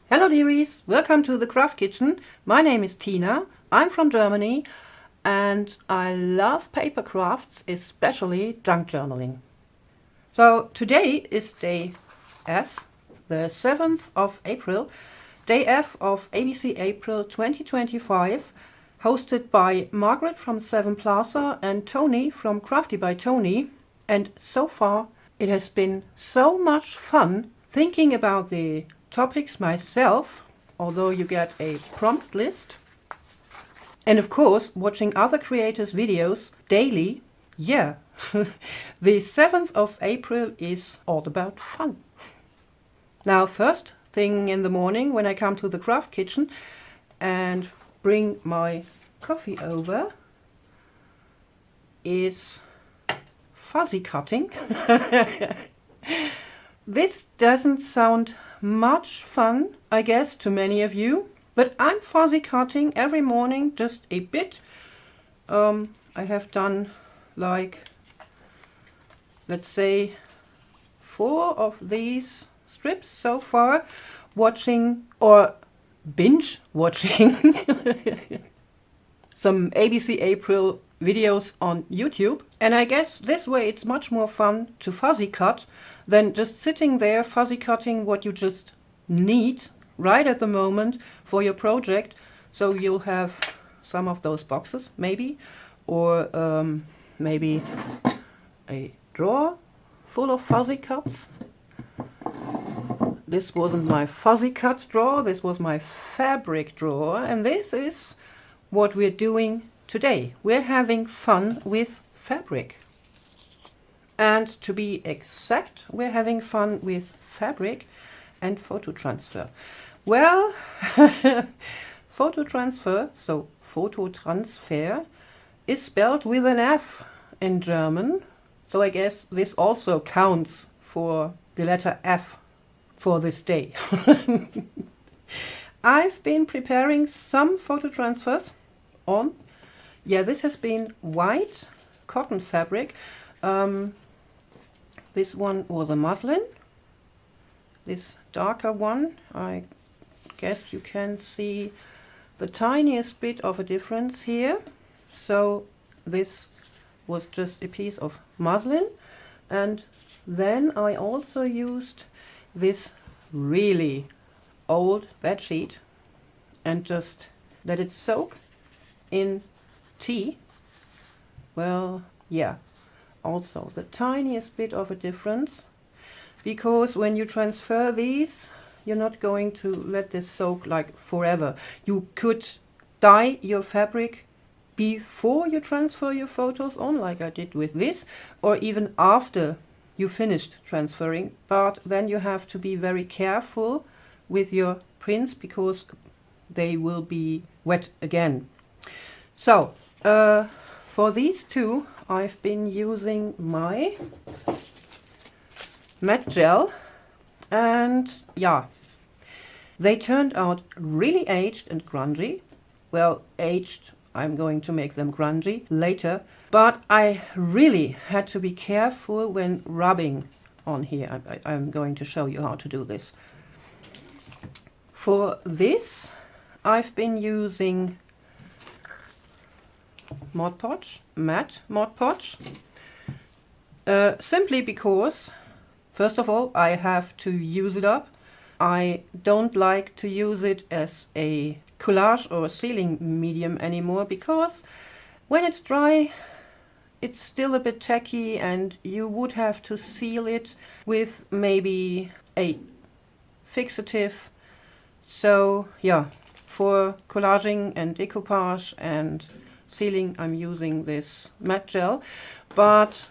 Hello dearies, welcome to the Craft Kitchen. My name is Tina, I'm from Germany and I love paper crafts, especially junk journaling. So today is day F, the 7th of April, day F of ABC April 2025, hosted by Margreth from 7 Plaza and Toni from Crafty by Toni. And so far it has been so much fun thinking about the topics myself, although you get a prompt list. And of course, watching other creators' videos daily. Yeah, the 7th of April is all about fun. Now, first thing in the morning when I come to the Craft Kitchen and bring my coffee over is fuzzy cutting. This doesn't sound much fun, I guess, to many of you, but I'm fuzzy cutting every morning just a bit. I have done like, let's say, 4 of these strips so far, watching or binge watching some ABC April videos on YouTube. And I guess this way it's much more fun to fuzzy cut than just sitting there fuzzy cutting what you just need right at the moment for your project. So you'll have some of those boxes maybe, or maybe a drawer full of fuzzy cuts. This wasn't my fuzzy cut drawer, this was my fabric drawer, and this is what we're doing today. We're having fun with fabric. And to be exact, we're having fun with fabric and Fototransfer. Well, Fototransfer, so Fototransfer, is spelled with an F in German. So I guess this also counts for the letter F for this day. I've been preparing some Fototransfers on. Yeah, this has been white cotton fabric. This one was a muslin. This darker one, I guess you can see the tiniest bit of a difference here. So this was just a piece of muslin. And then I also used this really old bed sheet and just let it soak in tea. Well, yeah, also the tiniest bit of a difference, because when you transfer these, you're not going to let this soak like forever. You could dye your fabric before you transfer your photos on, like I did with this, or even after you finished transferring, but then you have to be very careful with your prints because they will be wet again. So for these two I've been using my matte gel, and yeah, they turned out really aged and grungy. Well, aged, I'm going to make them grungy later, but I really had to be careful when rubbing on here. I'm going to show you how to do this. For this I've been using Mod Podge, matte Mod Podge, simply because, first of all, I have to use it up. I don't like to use it as a collage or sealing medium anymore, because when it's dry it's still a bit tacky and you would have to seal it with maybe a fixative. So yeah, for collaging and decoupage and sealing I'm using this matte gel. But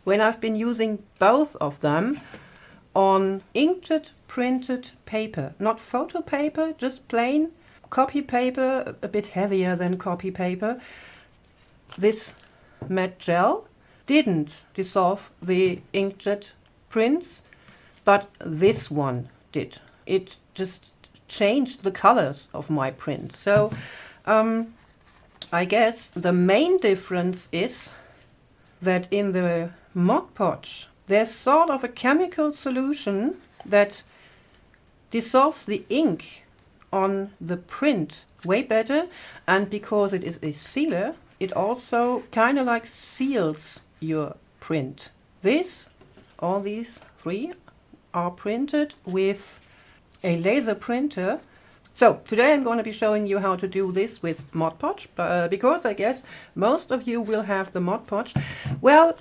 when I've been using both of them on inkjet printed paper, not photo paper, just plain copy paper, a bit heavier than copy paper, this matte gel didn't dissolve the inkjet prints, but this one did. It just changed the colors of my print. So I guess the main difference is that in the Mod Podge there's sort of a chemical solution that dissolves the ink on the print way better, and because it is a sealer, it also kind of like seals your print. All these three are printed with a laser printer. So today I'm going to be showing you how to do this with Mod Podge, because I guess most of you will have the Mod Podge. Well,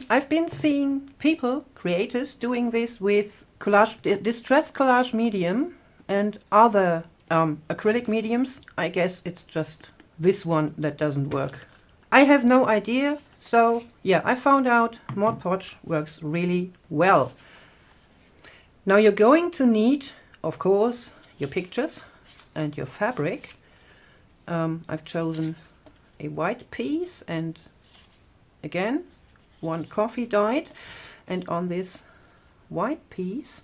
I've been seeing people, creators, doing this with collage, distress collage medium and other acrylic mediums. I guess it's just this one that doesn't work. I have no idea, so yeah, I found out Mod Podge works really well. Now you're going to need, of course, your pictures and your fabric. I've chosen a white piece and again one coffee dyed, and on this white piece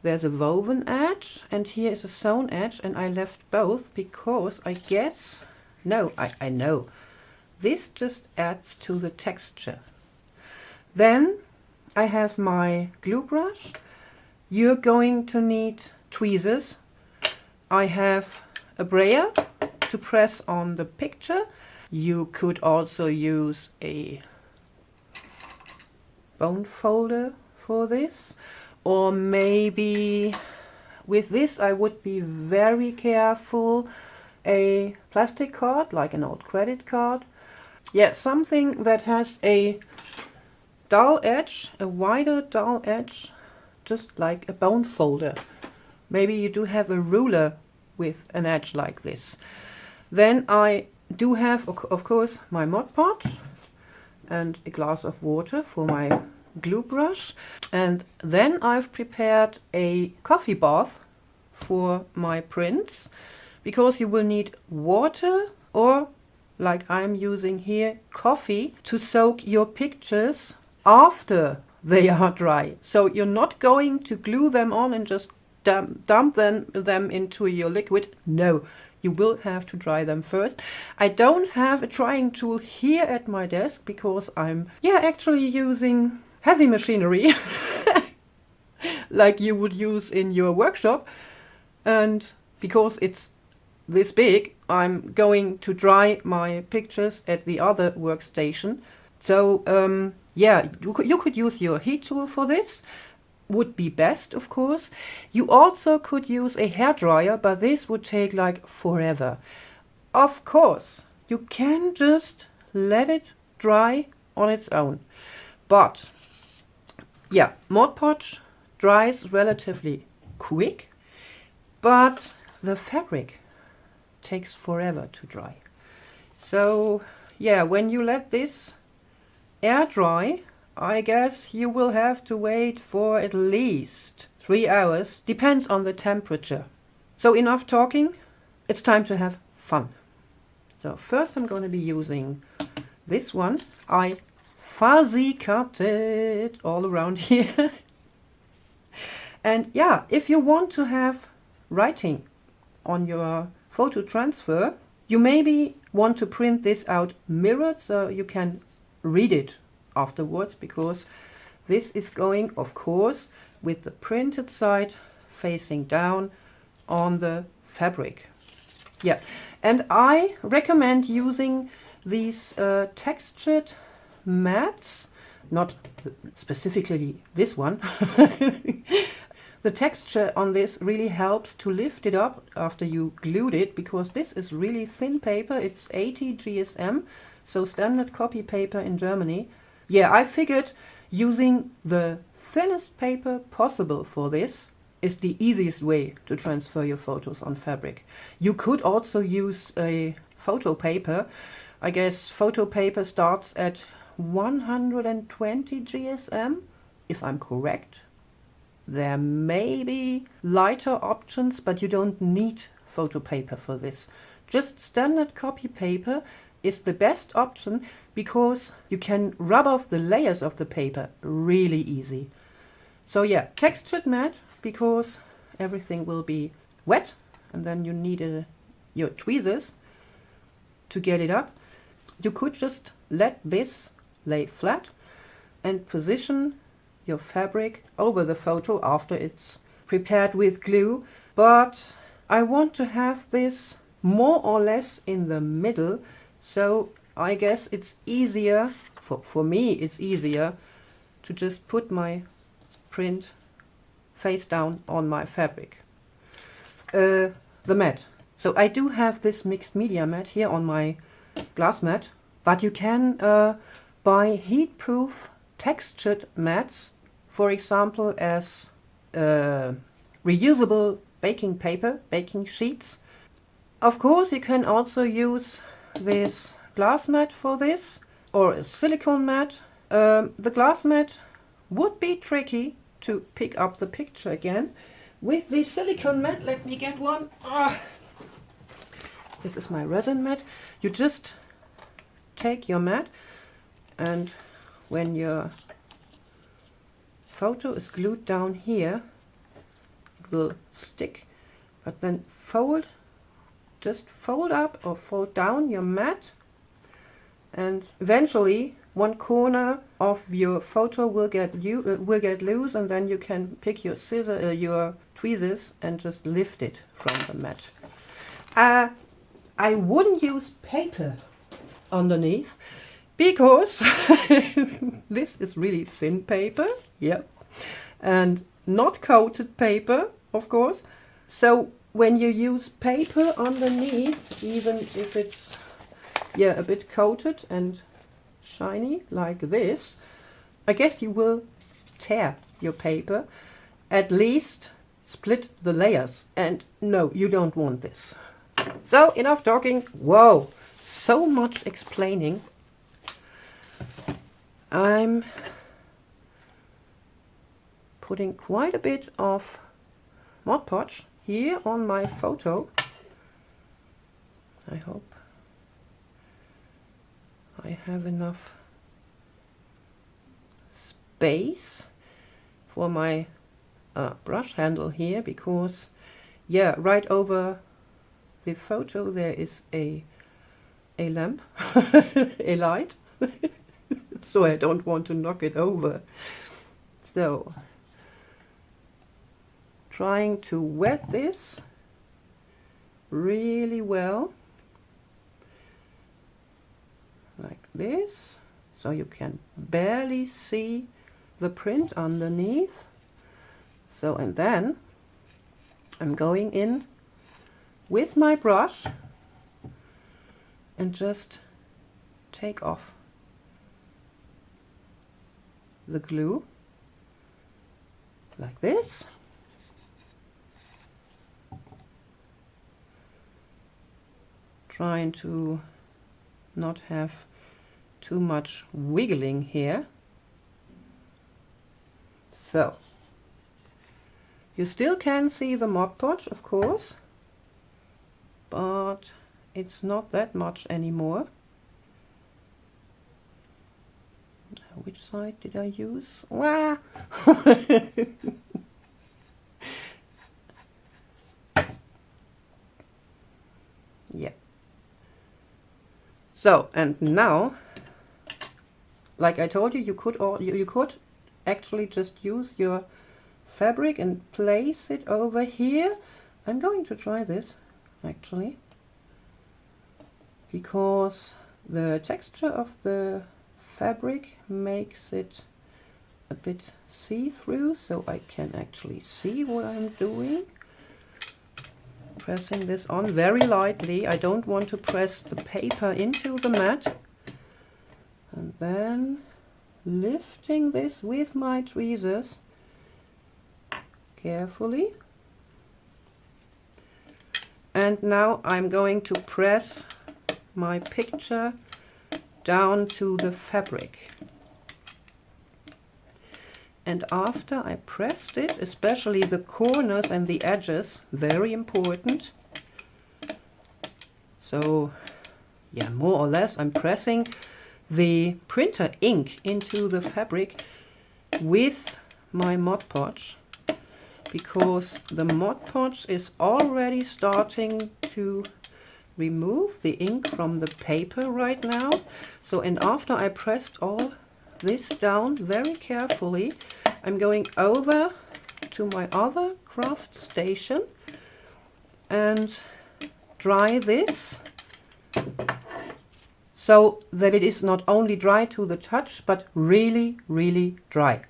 there's a woven edge and here is a sewn edge, and I left both because I guess, no, I know, this just adds to the texture. Then I have my glue brush. You're going to need tweezers. I have a brayer to press on the picture. You could also use a bone folder for this, or maybe with this I would be very careful, a plastic card like an old credit card. Yeah, something that has a dull edge, a wider dull edge, just like a bone folder. Maybe you do have a ruler with an edge like this. Then I do have, of course, my Mod Podge and a glass of water for my glue brush. And then I've prepared a coffee bath for my prints, because you will need water, or like I'm using here, coffee, to soak your pictures after they are dry. So you're not going to glue them on and just dump them into your liquid. No, you will have to dry them first. I don't have a drying tool here at my desk because I'm actually using heavy machinery like you would use in your workshop, and because it's this big, I'm going to dry my pictures at the other workstation. So yeah, you could use your heat tool for this. Would be best, of course. You also could use a hairdryer, but this would take like forever. Of course, you can just let it dry on its own. But yeah, Mod Podge dries relatively quick, but the fabric takes forever to dry. So yeah, when you let this air dry, I guess you will have to wait for at least 3 hours, depends on the temperature. So enough talking, it's time to have fun. So first I'm going to be using this one. I fuzzy cut it all around here. And yeah, if you want to have writing on your Fototransfer, you maybe want to print this out mirrored so you can read it afterwards, because this is going, of course, with the printed side facing down on the fabric. Yeah, and I recommend using these textured mats, not specifically this one. The texture on this really helps to lift it up after you glued it, because this is really thin paper. It's 80 GSM, so standard copy paper in Germany. Yeah, I figured using the thinnest paper possible for this is the easiest way to transfer your photos on fabric. You could also use a photo paper. I guess photo paper starts at 120 GSM, if I'm correct. There may be lighter options, but you don't need photo paper for this. Just standard copy paper is the best option, because you can rub off the layers of the paper really easy. So yeah, textured mat, because everything will be wet, and then you need your tweezers to get it up. You could just let this lay flat, and position your fabric over the photo after it's prepared with glue. But I want to have this more or less in the middle, so I guess it's easier, for me it's easier to just put my print face down on my fabric. The mat. So I do have this mixed media mat here on my glass mat, but you can buy heat-proof textured mats, for example as reusable baking paper, baking sheets. Of course you can also use this glass mat for this, or a silicone mat. The glass mat would be tricky to pick up the picture again. With the silicone mat, let me get one. This is my resin mat. You just take your mat, and when your photo is glued down here, it will stick. But then just fold up or fold down your mat, and eventually one corner of your photo will get loose, and then you can pick your your tweezers and just lift it from the mat. I wouldn't use paper underneath because this is really thin paper, and not coated paper, of course. So when you use paper underneath, even if it's a bit coated and shiny like this, I guess you will tear your paper, at least split the layers, and no, you don't want this. So enough talking. Whoa, so much explaining. I'm putting quite a bit of Mod Podge here on my photo. I hope I have enough space for my brush handle here, because right over the photo there is a lamp, a light, so I don't want to knock it over. So trying to wet this really well, like this, so you can barely see the print underneath. So, and then I'm going in with my brush and just take off the glue like this. Trying to not have too much wiggling here. So you still can see the Mod Podge, of course, but it's not that much anymore. Which side did I use? Wah! Yeah. So, and now, like I told you, you could actually just use your fabric and place it over here. I'm going to try this actually, because the texture of the fabric makes it a bit see-through, so I can actually see what I'm doing. Pressing this on very lightly. I don't want to press the paper into the mat. And then lifting this with my tweezers carefully. And now I'm going to press my picture down to the fabric. And after I pressed it, especially the corners and the edges, very important. So, yeah, more or less I'm pressing the printer ink into the fabric with my Mod Podge, because the Mod Podge is already starting to remove the ink from the paper right now. So, and after I pressed all this down very carefully. I'm going over to my other craft station and dry this so that it is not only dry to the touch, but really, really dry.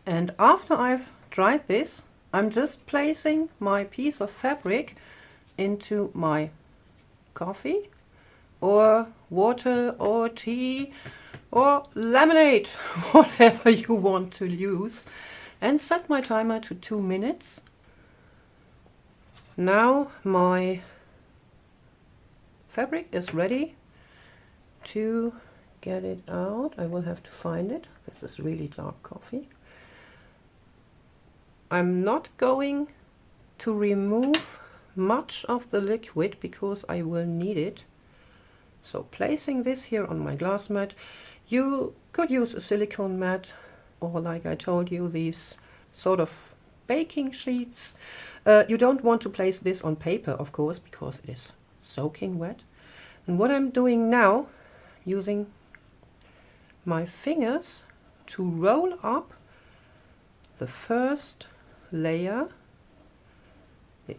And after I've dried this, I'm just placing my piece of fabric into my coffee or water or tea or lemonade, whatever you want to use, and set my timer to 2 minutes. Now my fabric is ready to get it out. I will have to find it. This is really dark coffee. I'm not going to remove much of the liquid because I will need it. So placing this here on my glass mat, you could use a silicone mat, or like I told you, these sort of baking sheets. You don't want to place this on paper, of course, because it is soaking wet. And what I'm doing now, using my fingers to roll up the first layer, the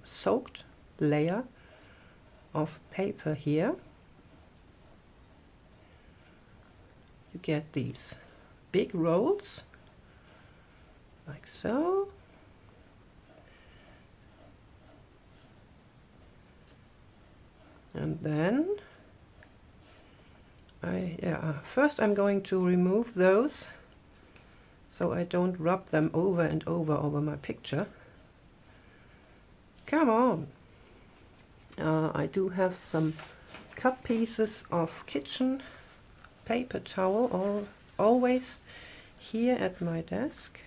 soaked layer of paper here. You get these big rolls, like so. And then first I'm going to remove those so I don't rub them over and over my picture. Come on! I do have some cut pieces of kitchen paper towel always here at my desk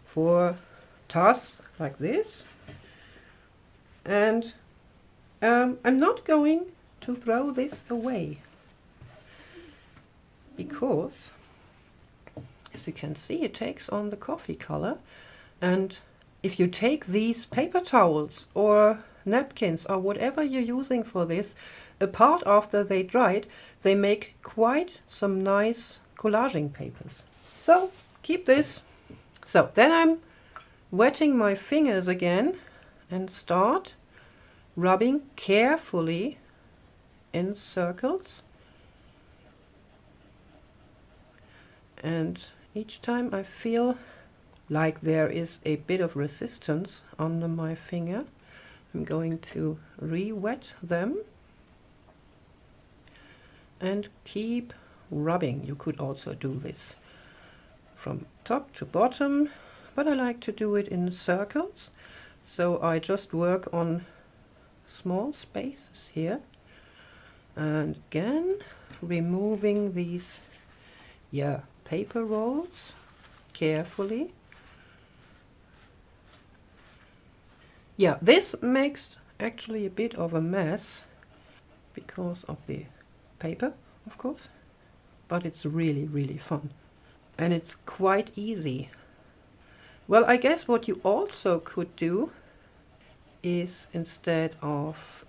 for tasks like this. And I'm not going to throw this away because, as you can see, it takes on the coffee color. And if you take these paper towels or napkins or whatever you're using for this apart after they dried, they make quite some nice collaging papers. So keep this. So then I'm wetting my fingers again and start rubbing carefully in circles, and each time I feel like there is a bit of resistance under my finger, I'm going to re-wet them and keep rubbing. You could also do this from top to bottom, but I like to do it in circles, so I just work on small spaces here, and again removing these paper rolls carefully. This makes actually a bit of a mess because of the paper, of course, but it's really, really fun and it's quite easy. Well, I guess what you also could do is, instead of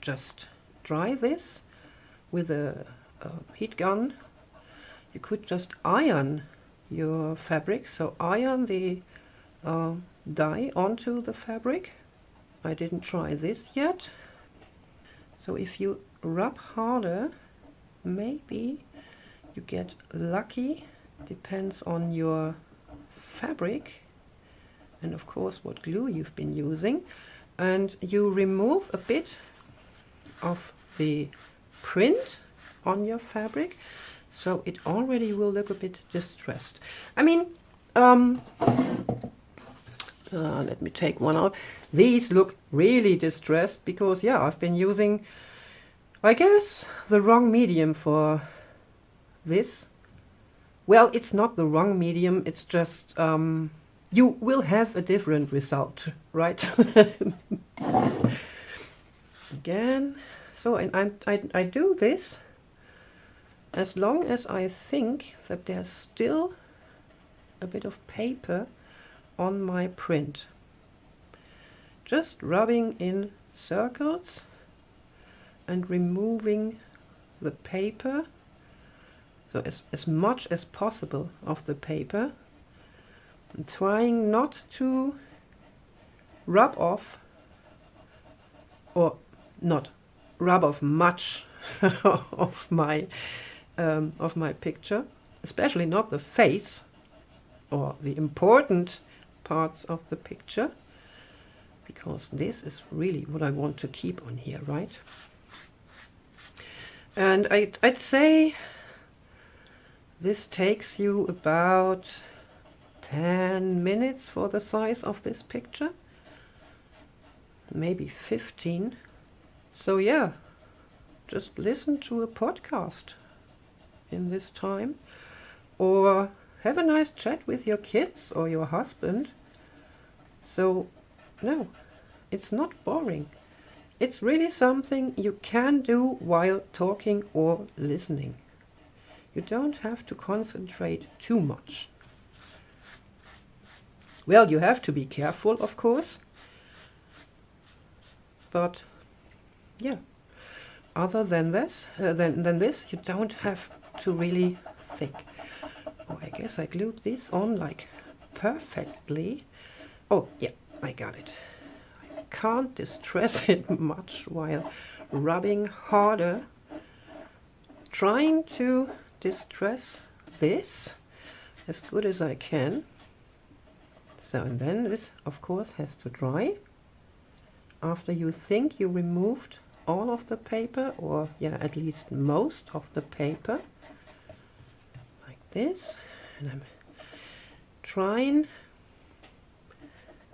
just dry this with a heat gun, you could just iron your fabric. So iron the dye onto the fabric. I didn't try this yet. So if you rub harder, maybe you get lucky. Depends on your fabric and of course what glue you've been using, and you remove a bit of the print on your fabric, so it already will look a bit distressed. I mean, let me take one out. These look really distressed because I've been using, I guess, the wrong medium for this. Well, it's not the wrong medium, it's just you will have a different result, right? Again, so I do this as long as I think that there's still a bit of paper on my print. Just rubbing in circles and removing the paper, so as much as possible of the paper. I'm trying not to rub off, or not rub off much of my picture, especially not the face or the important parts of the picture, because this is really what I want to keep on here, right? And I'd say this takes you about 10 minutes for the size of this picture, maybe 15. So yeah, just listen to a podcast in this time, or have a nice chat with your kids or your husband. So no, it's not boring. It's really something you can do while talking or listening. You don't have to concentrate too much. Well, you have to be careful, of course. But yeah, other than this, you don't have to really think. Oh, I guess I glued this on like perfectly. Oh, yeah, I got it. I can't distress it much while rubbing harder, trying to distress this as good as I can. So, and then this, of course, has to dry. After you think you removed all of the paper, or yeah, at least most of the paper, like this. And I'm trying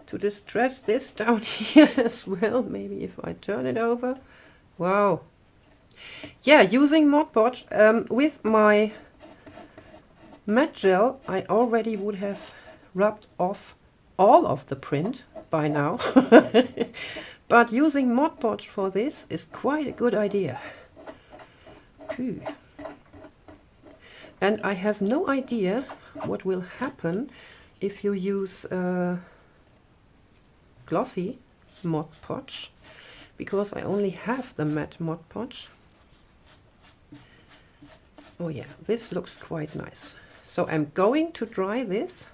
to distress this down here as well. Maybe if I turn it over. Wow. Yeah, using Mod Podge with my matte gel, I already would have rubbed off all of the print by now. But using Mod Podge for this is quite a good idea. Phew. And I have no idea what will happen if you use glossy Mod Podge, because I only have the matte Mod Podge. Oh yeah, this looks quite nice. So I'm going to dry this.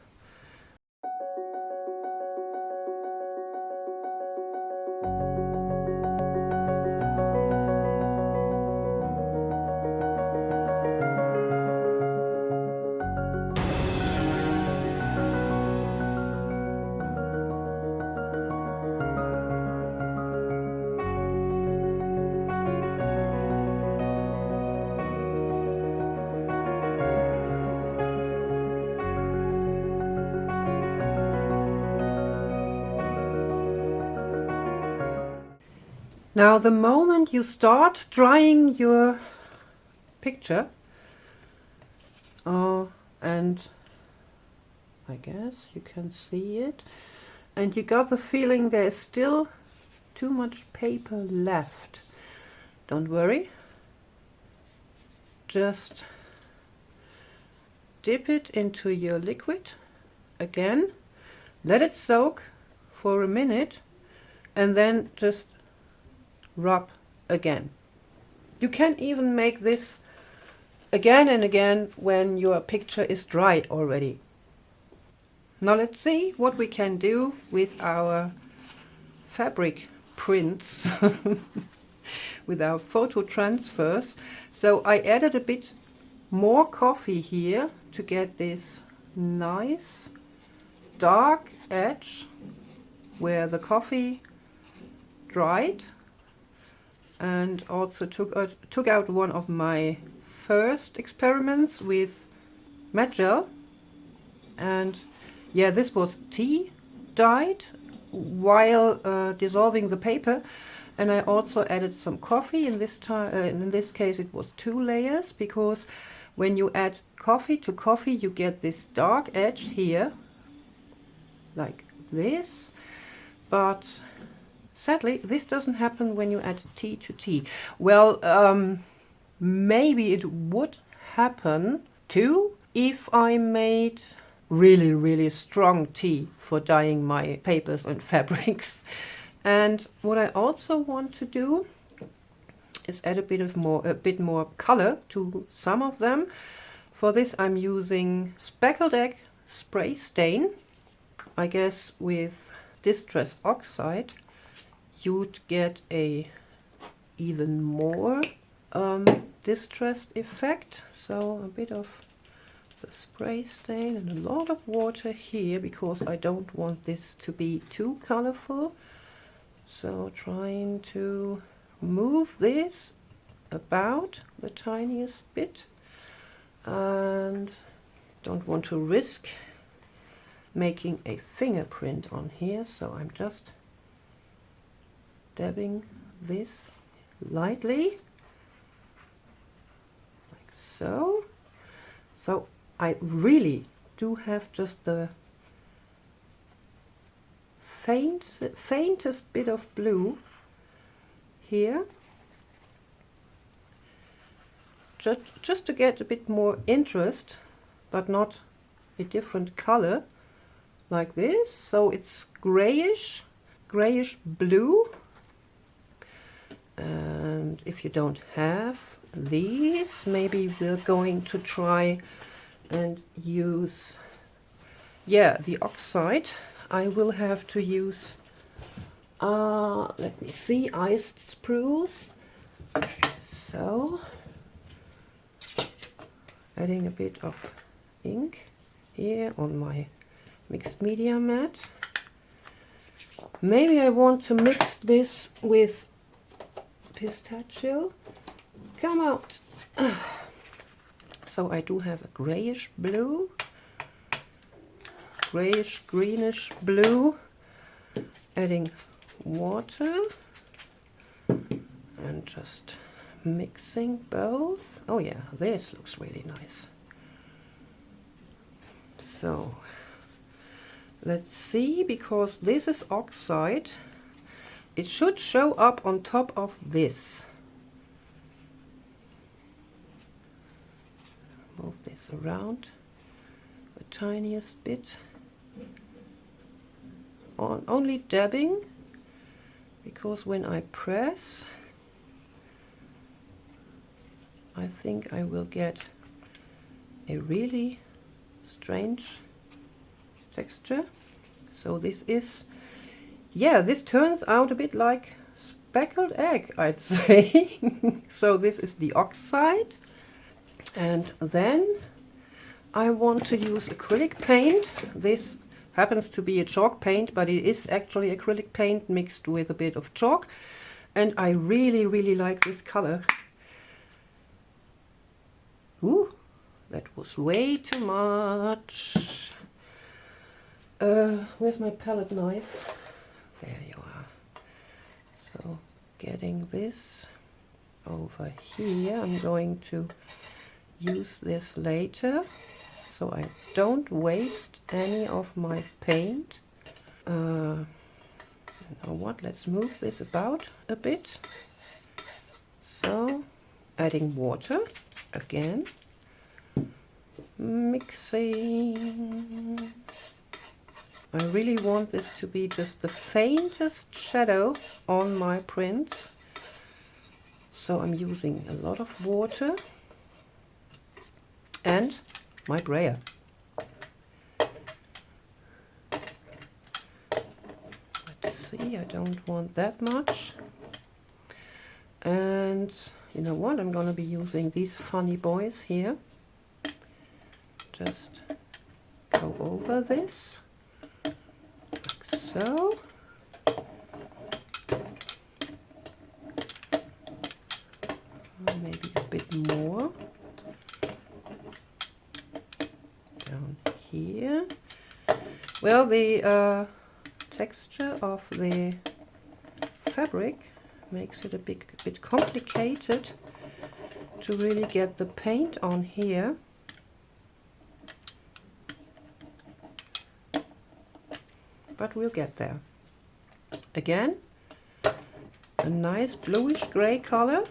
Now, the moment you start drying your picture, and I guess you can see it, and you got the feeling there's still too much paper left, don't worry. Just dip it into your liquid again, let it soak for a minute, and then just rub again. You can even make this again and again when your picture is dry already. Now let's see what we can do with our fabric prints, with our Fototransfers. So I added a bit more coffee here to get this nice dark edge where the coffee dried, and also took out one of my first experiments with matte gel. And yeah, this was tea dyed while dissolving the paper, and I also added some coffee. In this case it was 2 layers, because when you add coffee to coffee you get this dark edge here like this, but sadly this doesn't happen when you add tea to tea. Well, maybe it would happen too if I made really strong tea for dyeing my papers and fabrics. And what I also want to do is add a bit more color to some of them. For this I'm using Speckled Egg Spray Stain. I guess with Distress Oxide you'd get a even more distressed effect. So a bit of the spray stain and a lot of water here because I don't want this to be too colorful. So trying to move this about the tiniest bit, and don't want to risk making a fingerprint on here, so I'm just dabbing this lightly like so. So I really do have just the faintest bit of blue here, just to get a bit more interest, but not a different color like this. So it's grayish blue. And if you don't have these, maybe we're going to try and use, yeah, the oxide. I will have to use, let me see, iced spruce. So, adding a bit of ink here on my mixed media mat. Maybe I want to mix this with pistachio. Come out. So I do have a grayish blue, grayish greenish blue, adding water and just mixing both. Oh yeah, this looks really nice. So let's see, because this is oxide, it should show up on top of this. Move this around the tiniest bit. Only dabbing, because when I press, I think I will get a really strange texture. So this is, yeah, this turns out a bit like speckled egg, I'd say. So this is the oxide. And then I want to use acrylic paint. This happens to be a chalk paint, but it is actually acrylic paint mixed with a bit of chalk. And I really, really like this color. Ooh, that was way too much. Where's my palette knife? There you are. So getting this over here, I'm going to use this later so I don't waste any of my paint. You know what, let's move this about a bit. So adding water again, mixing. I really want this to be just the faintest shadow on my prints, so I'm using a lot of water and my brayer. Let's see, I don't want that much. And you know what, I'm going to be using these funny boys here. Just go over this, like so. Maybe a bit more. Down here. Well, the texture of the fabric makes it a bit complicated to really get the paint on here. But we'll get there. Again, a nice bluish gray color.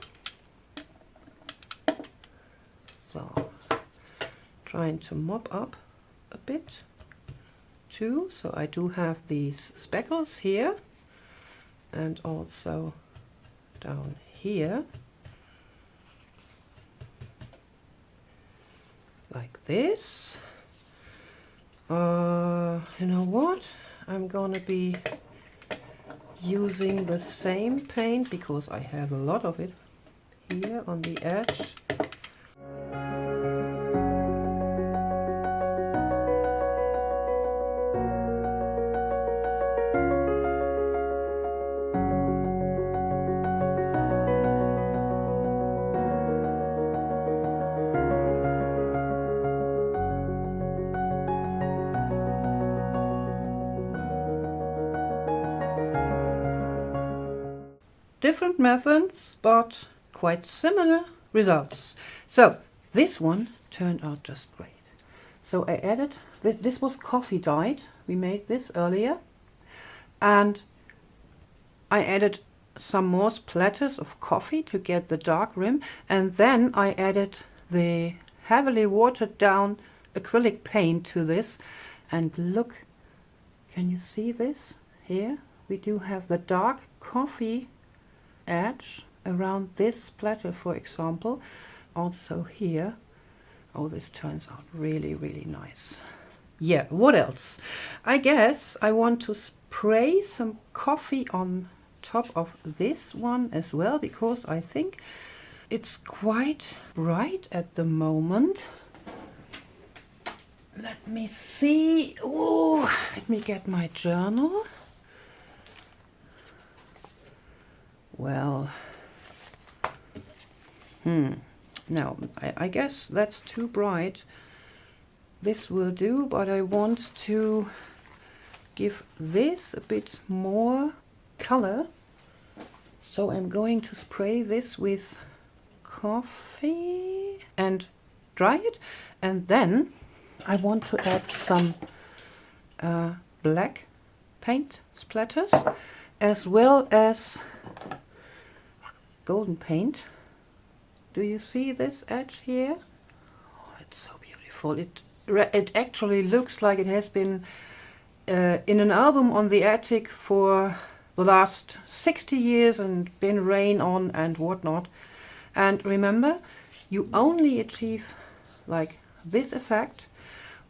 So, trying to mop up a bit too. So I do have these speckles here and also down here. like this. You know what? I'm gonna be using the same paint because I have a lot of it here on the edge. Different methods, but quite similar results. So this one turned out just great. So I added, this was coffee dyed. We made this earlier. And I added some more splatters of coffee to get the dark rim. And then I added the heavily watered down acrylic paint to this. And look, can you see this? Here we do have the dark coffee edge around this splatter, for example. Also here. Oh, this turns out really, really nice. Yeah, what else? I guess I want to spray some coffee on top of this one as well, because I think it's quite bright at the moment. Let me see. Oh, let me get my journal. Well, no, I guess that's too bright. This will do, but I want to give this a bit more color. So I'm going to spray this with coffee and dry it. And then I want to add some black paint splatters as well as golden paint. Do you see this edge here? Oh, it's so beautiful. It actually looks like it has been in an album on the attic for the last 60 years and been rain on and whatnot. And remember, you only achieve like this effect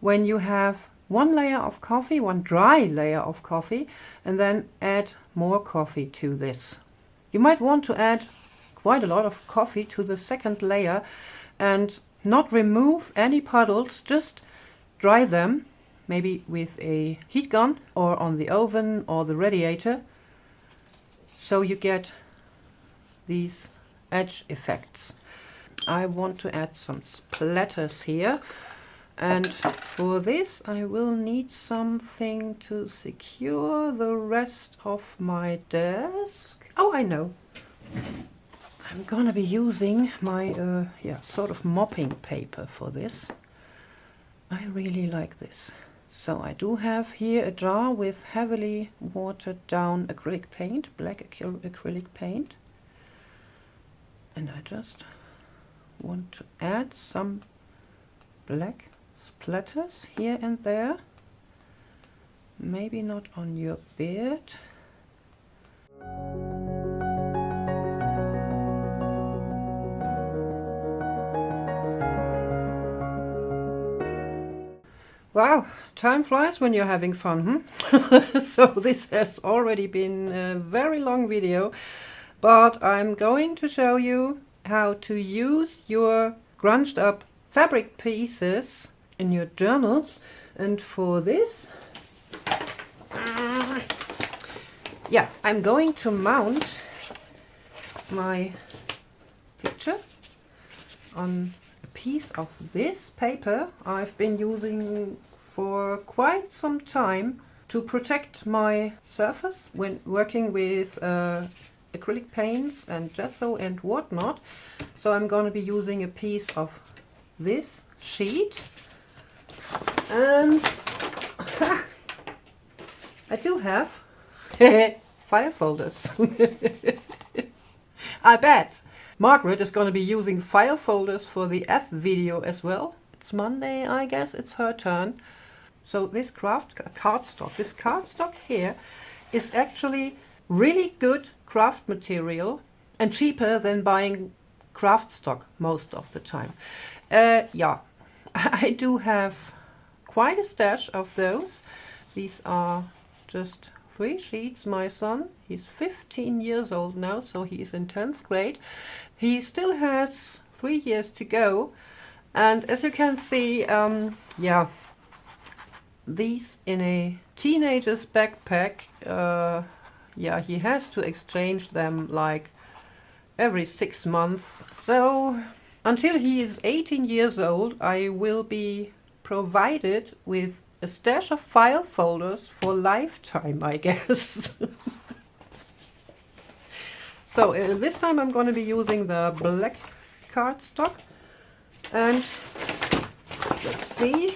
when you have one layer of coffee, one dry layer of coffee, and then add more coffee to this. You might want to add quite a lot of coffee to the second layer and not remove any puddles, just dry them, maybe with a heat gun or on the oven or the radiator, so you get these edge effects. I want to add some splatters here, and for this I will need something to secure the rest of my desk. Oh, I know. I'm gonna be using my sort of mopping paper for this. I really like this. So I do have here a jar with heavily watered down acrylic paint, black acrylic paint. And I just want to add some black splatters here and there. Maybe not on your beard. Wow, time flies when you're having fun, So this has already been a very long video, but I'm going to show you how to use your scrunched up fabric pieces in your journals. And for this, I'm going to mount my picture on piece of this paper I've been using for quite some time to protect my surface when working with acrylic paints and gesso and whatnot. So I'm going to be using a piece of this sheet, and I do have file folders. I bet Margreth is going to be using file folders for the F video as well. It's Monday, I guess, it's her turn. So this cardstock here is actually really good craft material and cheaper than buying craft stock most of the time. I do have quite a stash of those. These are just 3 sheets. My son, he's 15 years old now, so he's in 10th grade. He still has 3 years to go. And as you can see, yeah, these in a teenager's backpack, yeah, he has to exchange them like every 6 months. So until he is 18 years old, I will be provided with a stash of file folders for lifetime, I guess. So this time I'm going to be using the black cardstock. And let's see.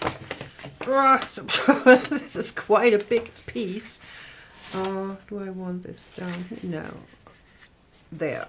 This is quite a big piece. Do I want this down? No. There.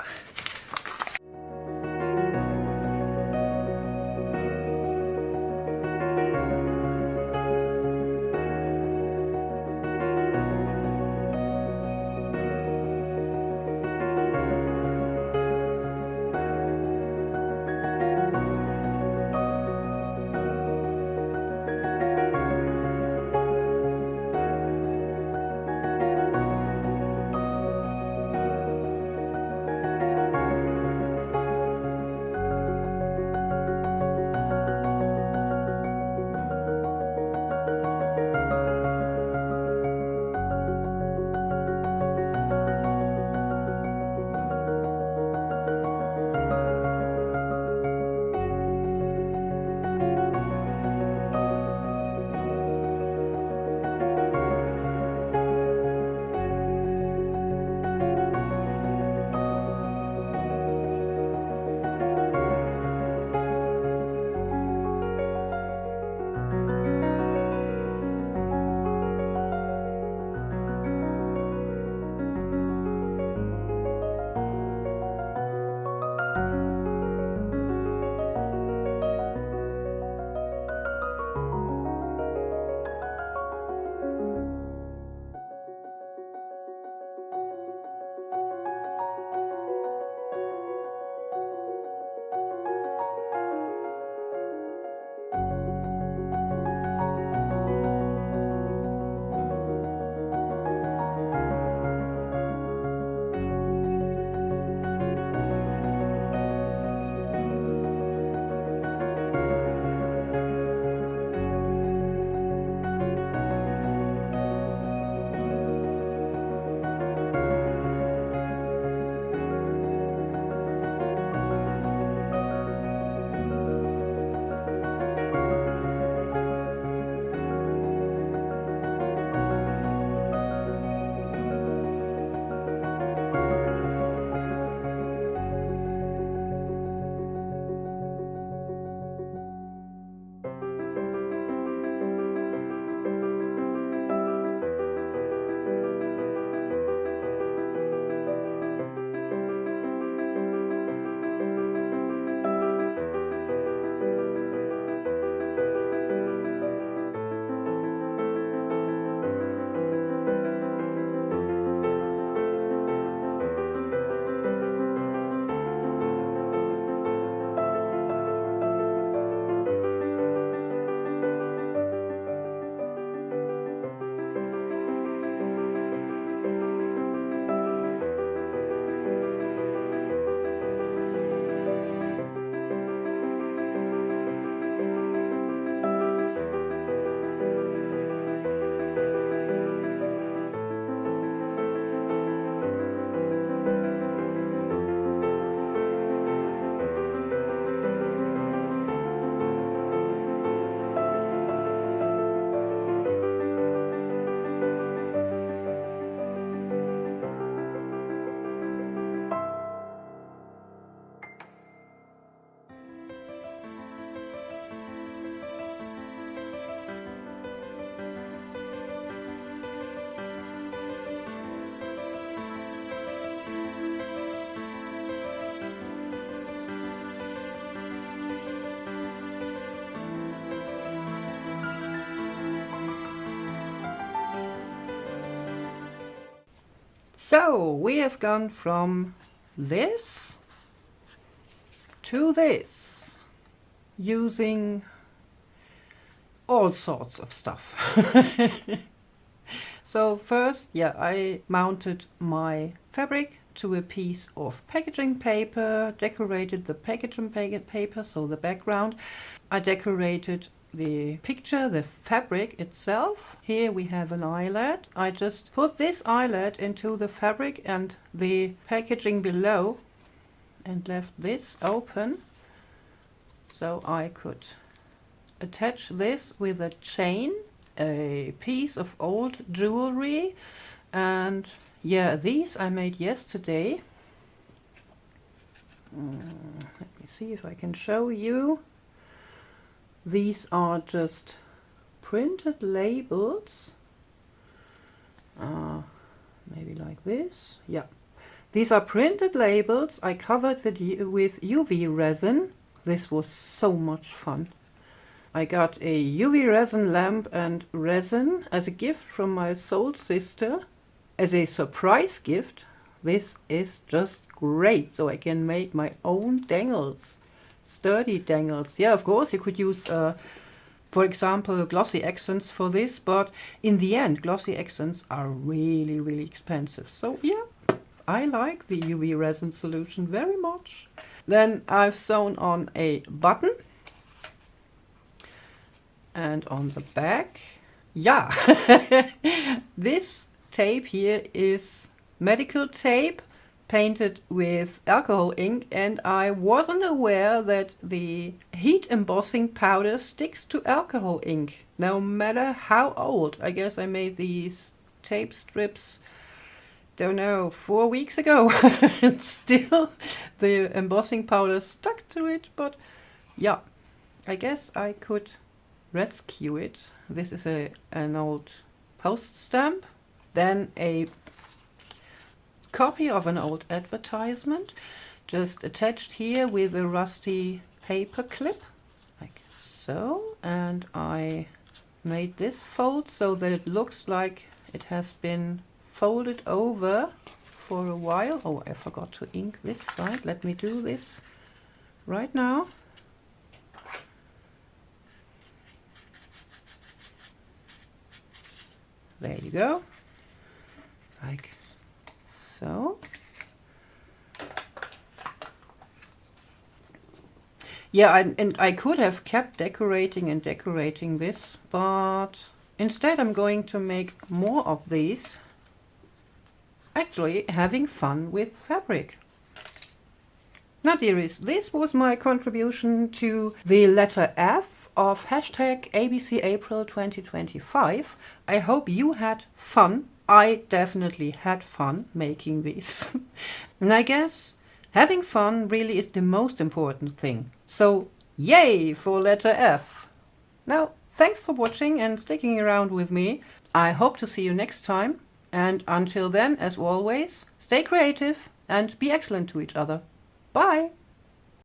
So we have gone from this to this using all sorts of stuff. So first, yeah, I mounted my fabric to a piece of packaging paper, decorated the packaging paper, so the background. I decorated the picture, the fabric itself. Here we have an eyelet. I just put this eyelet into the fabric and the packaging below and left this open so I could attach this with a chain, a piece of old jewelry, and yeah, these I made yesterday. Let me see if I can show you. These are just printed labels, maybe like this. Yeah, these are printed labels I covered with UV resin. This was so much fun. I got a UV resin lamp and resin as a gift from my soul sister, as a surprise gift. This is just great, so I can make my own dangles, sturdy dangles. Yeah, of course you could use, for example, glossy accents for this, but in the end, glossy accents are really, really expensive. So yeah, I like the UV resin solution very much. Then I've sewn on a button. And on the back, yeah, this tape here is medical tape painted with alcohol ink, and I wasn't aware that the heat embossing powder sticks to alcohol ink, no matter how old. I guess I made these tape strips, don't know, 4 weeks ago, and still the embossing powder stuck to it, but yeah, I guess I could rescue it. This is an old post stamp, then a copy of an old advertisement, just attached here with a rusty paper clip, like so, and I made this fold so that it looks like it has been folded over for a while. Oh, I forgot to ink this side. Let me do this right now. There you go, like so. Yeah, and I could have kept decorating and decorating this, but instead I'm going to make more of these, actually having fun with fabric. Now dearies, this was my contribution to the letter F of hashtag ABC April 2025. I hope you had fun. I definitely had fun making these. And I guess having fun really is the most important thing. So yay for letter F. Now, thanks for watching and sticking around with me. I hope to see you next time. And until then, as always, stay creative and be excellent to each other. Bye!